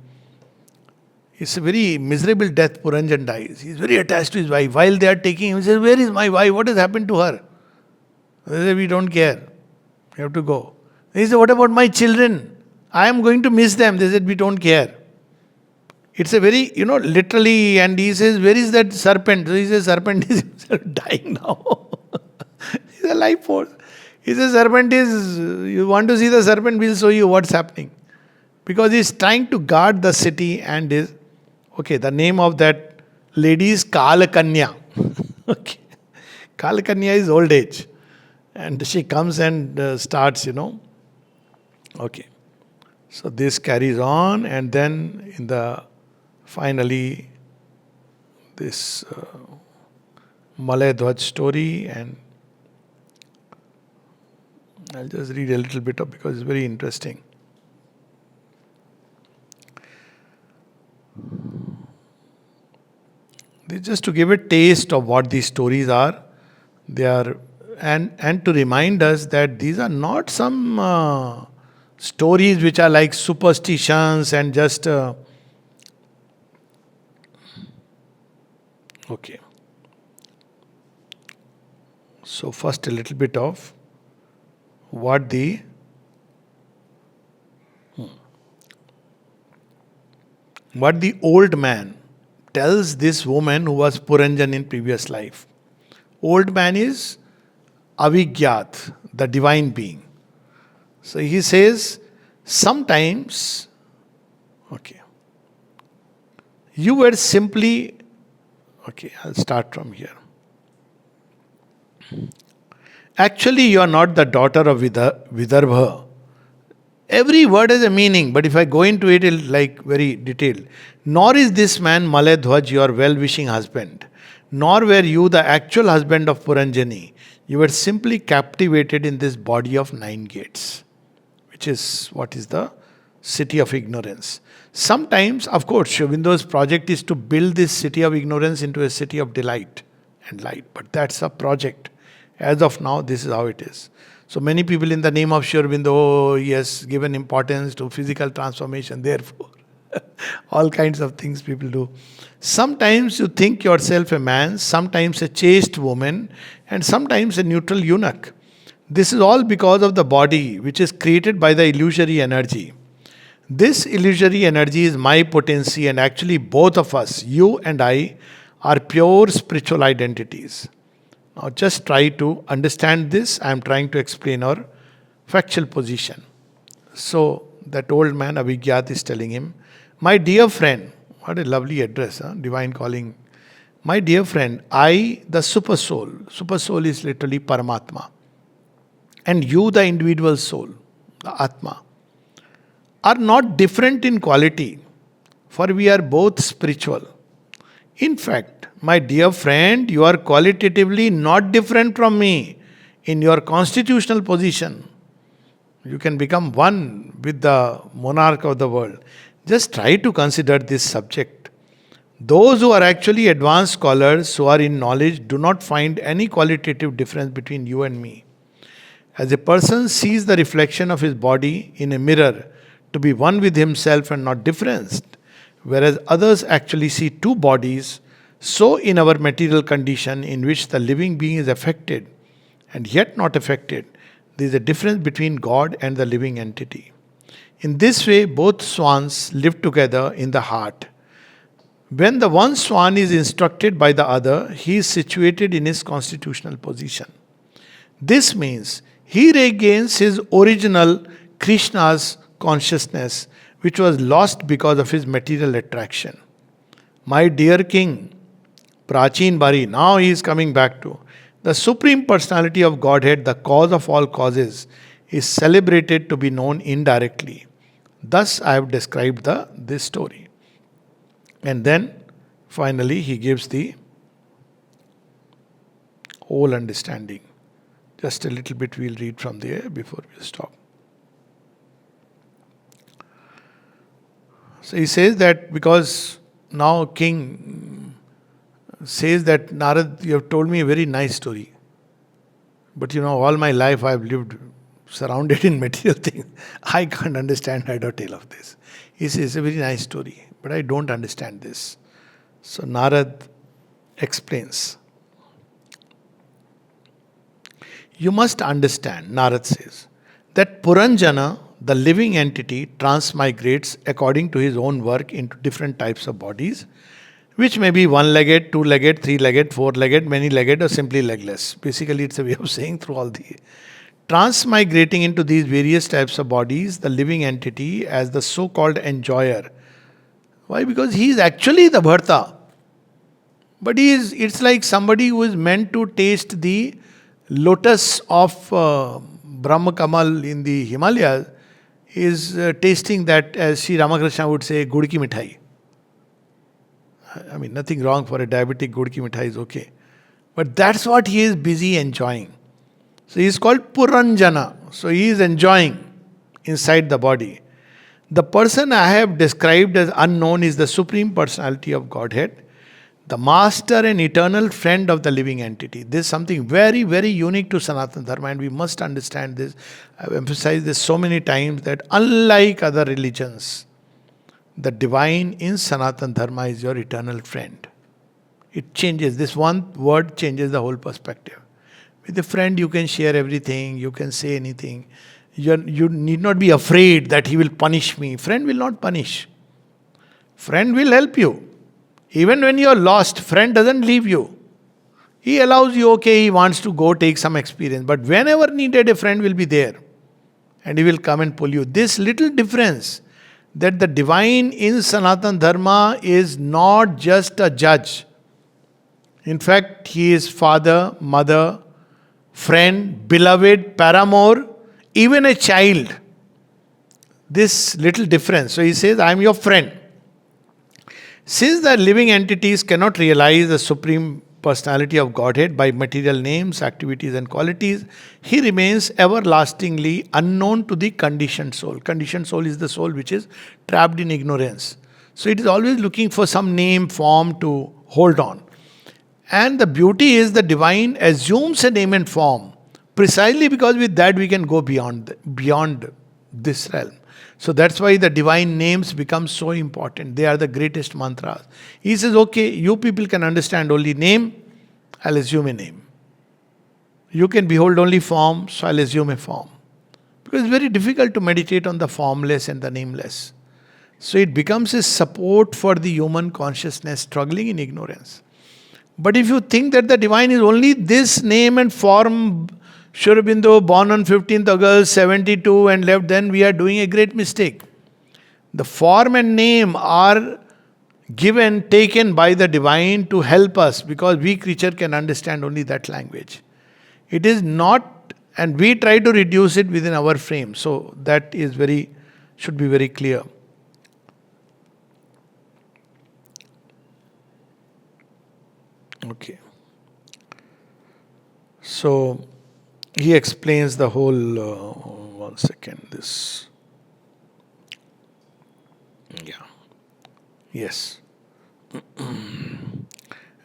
it's a very miserable death. Puranjan dies. He's very attached to his wife. While they are taking him, he says, where is my wife? What has happened to her? They say, we don't care. You have to go. He said, what about my children? I am going to miss them. They said, we don't care. It's a very, literally, and he says, where is that serpent? So he says, serpent is himself dying now. He's a life force. He says, serpent is, you want to see the serpent, we'll show you what's happening. Because he's trying to guard the city and is, the name of that lady is Kalakanya. Okay. Kalakanya is old age. And she comes and starts, Okay. So this carries on, and then in the finally this Malay Dhwaj story, and I'll just read a little bit of, because it's very interesting. This just to give a taste of what these stories are. They are, and to remind us that these are not some stories which are like superstitions and just. Okay. So, first a little bit of what the old man tells this woman who was Puranjan in previous life. Old man is Avigyat, the divine being. So he says, sometimes, okay, you were simply, okay, I'll start from here. Actually, you are not the daughter of Vidarbha. Every word has a meaning, but if I go into it, it'll like very detailed. Nor is this man Maledhwaj your well-wishing husband. Nor were you the actual husband of Puranjani. You were simply captivated in this body of 9 gates, which is what is the city of ignorance. Sometimes, of course, Sri Aurobindo's project is to build this city of ignorance into a city of delight and light. But that's a project. As of now, this is how it is. So many people in the name of Sri Aurobindo, oh, yes, given importance to physical transformation, therefore. All kinds of things people do. Sometimes you think yourself a man, sometimes a chaste woman, and sometimes a neutral eunuch. This is all because of the body, which is created by the illusory energy. This illusory energy is my potency, and actually both of us, you and I, are pure spiritual identities. Now just try to understand this. I am trying to explain our factual position. So that old man Avigyat is telling him, my dear friend, what a lovely address, huh? Divine calling. My dear friend, I, the super soul is literally Paramatma, and you, the individual soul, the Atma, are not different in quality, for we are both spiritual. In fact, my dear friend, you are qualitatively not different from me in your constitutional position. You can become one with the monarch of the world. Just try to consider this subject. Those who are actually advanced scholars who are in knowledge do not find any qualitative difference between you and me. As a person sees the reflection of his body in a mirror to be one with himself and not different, whereas others actually see 2 bodies, so in our material condition in which the living being is affected and yet not affected, there is a difference between God and the living entity. In this way, both swans live together in the heart. When the one swan is instructed by the other, he is situated in his constitutional position. This means he regains his original Krishna's consciousness, which was lost because of his material attraction. My dear king, Prachin Bari, now he is coming back to the Supreme Personality of Godhead, the cause of all causes, is celebrated to be known indirectly. Thus I have described this story. And then finally he gives the whole understanding. Just a little bit we'll read from there before we stop. So he says that because now king says that Narad, you have told me a very nice story. But all my life I have lived surrounded in material things. I can't understand a detail of this. He says, it's a very nice story, but I don't understand this. So Narad explains. You must understand, Narad says, that Puranjana, the living entity, transmigrates according to his own work into different types of bodies, which may be 1-legged, 2-legged, 3-legged, 4-legged, many-legged, or simply legless. Basically, it's a way of saying through all the transmigrating into these various types of bodies, the living entity as the so-called enjoyer. Why? Because he is actually the Bharta. But it's like somebody who is meant to taste the lotus of Brahma Kamal in the Himalayas is tasting that, as Sri Ramakrishna would say, gud ki mithai. I mean, nothing wrong for a diabetic, gud ki mithai is okay. But that's what he is busy enjoying. So he is called Puranjana. So he is enjoying inside the body. The person I have described as unknown is the Supreme Personality of Godhead. the master and eternal friend of the living entity. This is something very, very unique to Sanatana Dharma, and we must understand this. I've emphasized this so many times that unlike other religions, the divine in Sanatana Dharma is your eternal friend. It changes. This one word changes the whole perspective. With a friend, you can share everything, you can say anything. You need not be afraid that he will punish me. Friend will not punish. Friend will help you. Even when you are lost, friend doesn't leave you. He allows you, okay, he wants to go take some experience. But whenever needed, a friend will be there. And he will come and pull you. This little difference, that the divine in Sanatana Dharma is not just a judge. In fact, he is father, mother, friend, beloved, paramour, even a child. This little difference. So he says, I am your friend. Since the living entities cannot realize the supreme personality of Godhead by material names, activities, and qualities, he remains everlastingly unknown to the conditioned soul. Conditioned soul is the soul which is trapped in ignorance. So it is always looking for some name, form to hold on. And the beauty is the divine assumes a name and form precisely because with that we can go beyond this realm. So that's why the divine names become so important. They are the greatest mantras. He says, okay, you people can understand only name, I'll assume a name. You can behold only form, so I'll assume a form. Because it's very difficult to meditate on the formless and the nameless. So it becomes a support for the human consciousness struggling in ignorance. But if you think that the divine is only this name and form, Sri Aurobindo, born on 15th August 72 and left, then we are doing a great mistake. The form and name are given, taken by the divine to help us because we creature can understand only that language. It is not, and we try to reduce it within our frame. So that is should be very clear. Okay. So he explains the whole, one second, this. Yeah. Yes.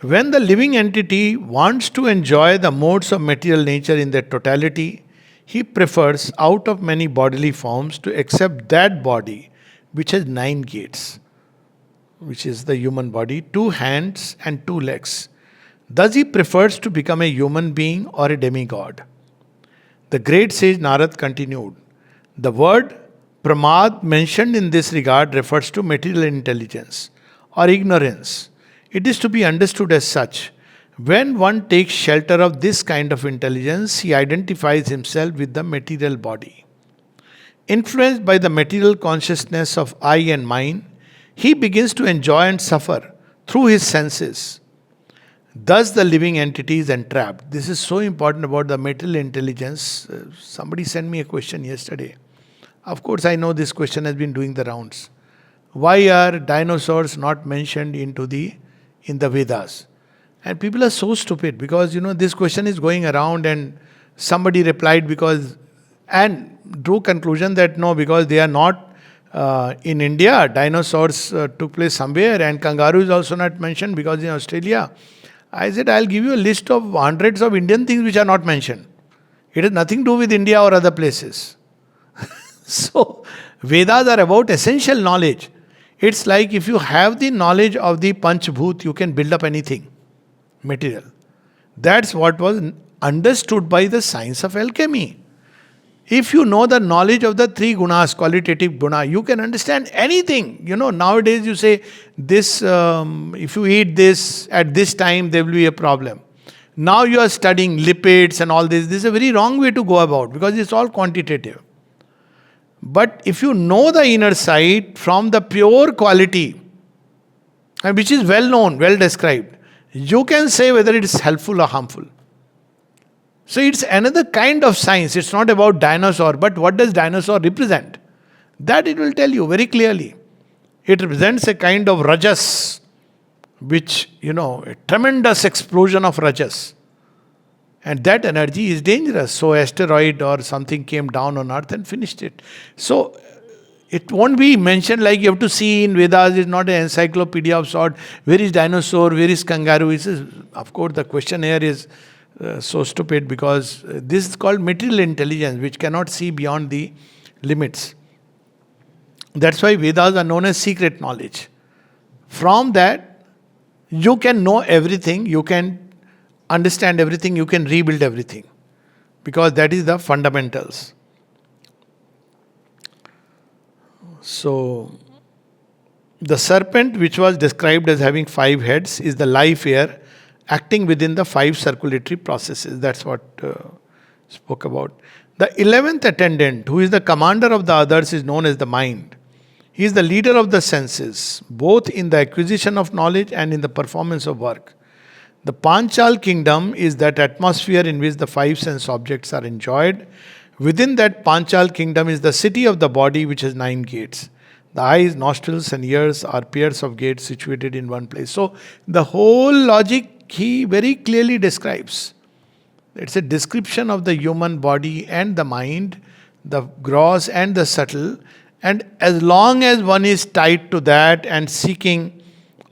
When the living entity wants to enjoy the modes of material nature in their totality, he prefers, out of many bodily forms, to accept that body which has 9 gates, which is the human body, 2 hands and 2 legs. Thus he prefers to become a human being or a demigod. The great sage Narad continued, the word pramad mentioned in this regard refers to material intelligence or ignorance. It is to be understood as such. When one takes shelter of this kind of intelligence, he identifies himself with the material body. Influenced by the material consciousness of I and mine, he begins to enjoy and suffer through his senses. Thus the living entity is entrapped. This is so important about the material intelligence. Somebody sent me a question yesterday. Of course, I know this question has been doing the rounds. Why are dinosaurs not mentioned in the Vedas? And people are so stupid because this question is going around and somebody replied and drew conclusion that no, because they are not in India, dinosaurs took place somewhere, and kangaroo is also not mentioned because in Australia. I said, I'll give you a list of hundreds of Indian things which are not mentioned. It has nothing to do with India or other places. So, Vedas are about essential knowledge. It's like if you have the knowledge of the Panchbhut, you can build up anything material. That's what was understood by the science of alchemy. If you know the knowledge of the 3 gunas, qualitative guna, you can understand anything. Nowadays you say, this, if you eat this at this time, there will be a problem. Now you are studying lipids and all this. This is a very wrong way to go about because it's all quantitative. But if you know the inner side from the pure quality, and which is well known, well described, you can say whether it is helpful or harmful. So it's another kind of science. It's not about dinosaur, but what does dinosaur represent? That it will tell you very clearly. It represents a kind of rajas, which, a tremendous explosion of rajas. And that energy is dangerous. So asteroid or something came down on earth and finished it. So It won't be mentioned like you have to see in Vedas. It's not an encyclopedia of sort. Where is dinosaur? Where is kangaroo? Of course, the question here is so stupid because this is called material intelligence, which cannot see beyond the limits. That's why Vedas are known as secret knowledge. From that, you can know everything, you can understand everything, you can rebuild everything. Because that is the fundamentals. So, the serpent, which was described as having 5 heads, is the life air acting within the 5 circulatory processes. That's what spoke about. The 11th attendant, who is the commander of the others, is known as the mind. He is the leader of the senses, both in the acquisition of knowledge and in the performance of work. The Panchal kingdom is that atmosphere in which the 5 sense objects are enjoyed. Within that Panchal kingdom is the city of the body, which has 9 gates. The eyes, nostrils, and ears are pairs of gates situated in one place. So, the whole logic he very clearly describes. It's a description of the human body and the mind, the gross and the subtle. And as long as one is tied to that and seeking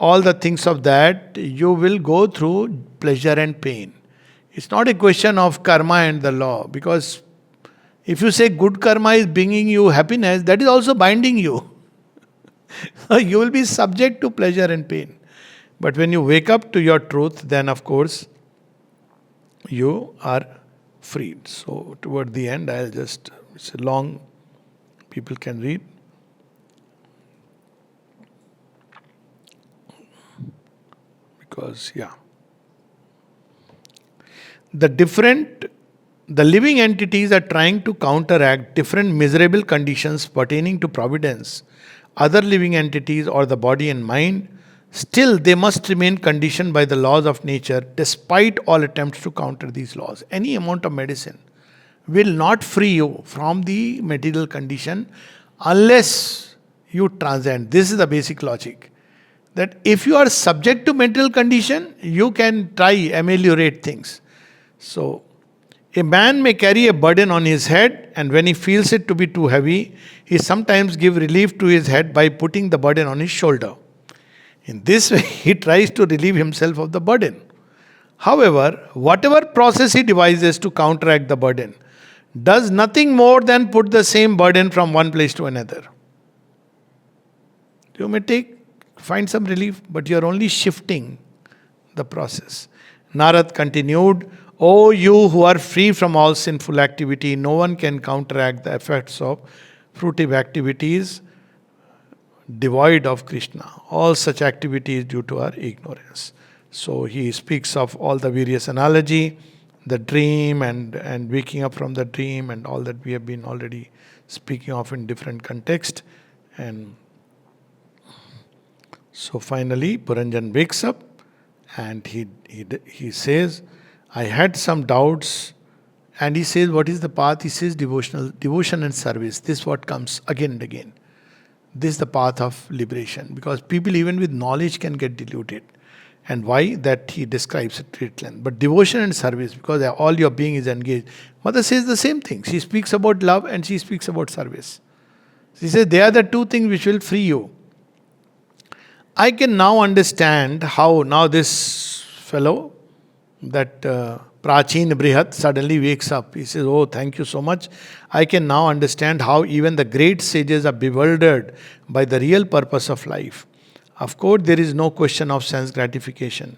all the things of that, you will go through pleasure and pain. It's not a question of karma and the law, because if you say good karma is bringing you happiness, that is also binding you. You will be subject to pleasure and pain. But when you wake up to your truth, then of course you are freed. So toward the end, it's a long, people can read. Because, the living entities are trying to counteract different miserable conditions pertaining to providence, other living entities, or the body and mind. Still, they must remain conditioned by the laws of nature despite all attempts to counter these laws. Any amount of medicine will not free you from the material condition unless you transcend. This is the basic logic. That if you are subject to material condition, you can try ameliorate things. So, a man may carry a burden on his head, and when he feels it to be too heavy, he sometimes gives relief to his head by putting the burden on his shoulder. In this way, he tries to relieve himself of the burden. However, whatever process he devises to counteract the burden does nothing more than put the same burden from one place to another. You may find some relief, but you are only shifting the process. Narad continued, O you who are free from all sinful activity, no one can counteract the effects of fruitive activities devoid of Krishna. All such activity is due to our ignorance. So he speaks of all the various analogy, the dream and waking up from the dream and all that we have been already speaking of in different context. And so finally Puranjan wakes up and he says, I had some doubts, and he says, what is the path? He says devotion and service. This is what comes again and again. This is the path of liberation, because people even with knowledge can get deluded. And why? That he describes at great length. But devotion and service, because all your being is engaged. Mother says the same thing. She speaks about love and she speaks about service. She says they are the two things which will free you. I can now understand how now this fellow, that Prachin Brihat, suddenly wakes up. He says, oh, thank you so much. I can now understand how even the great sages are bewildered by the real purpose of life. Of course, there is no question of sense gratification.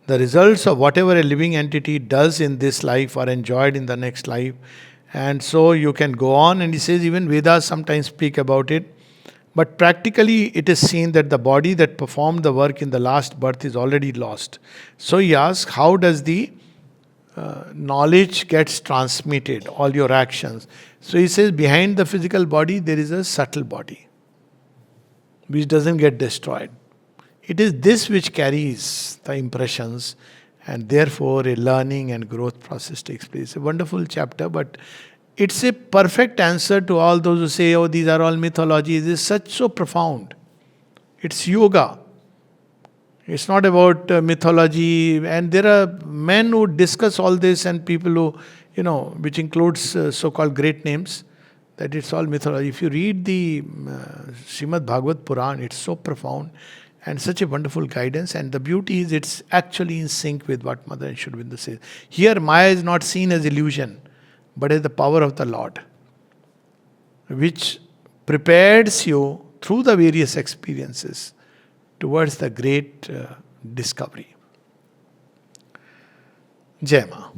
The results of whatever a living entity does in this life are enjoyed in the next life. And so you can go on, and he says even Vedas sometimes speak about it. But practically it is seen that the body that performed the work in the last birth is already lost. So he asks, how does the knowledge gets transmitted, all your actions? So he says behind the physical body there is a subtle body which doesn't get destroyed. It is this which carries the impressions, and therefore a learning and growth process takes place. A wonderful chapter, but it's a perfect answer to all those who say, oh, these are all mythologies. It is so profound. It's yoga. It's not about mythology. And there are men who discuss all this, and people who, which includes so-called great names, that it's all mythology. If you read the Srimad Bhagavat Purana, it's so profound and such a wonderful guidance. And the beauty is it's actually in sync with what Mother and Sri Aurobindo says. Here, Maya is not seen as illusion, but as the power of the Lord, which prepares you through the various experiences towards the great discovery. Jai Ma.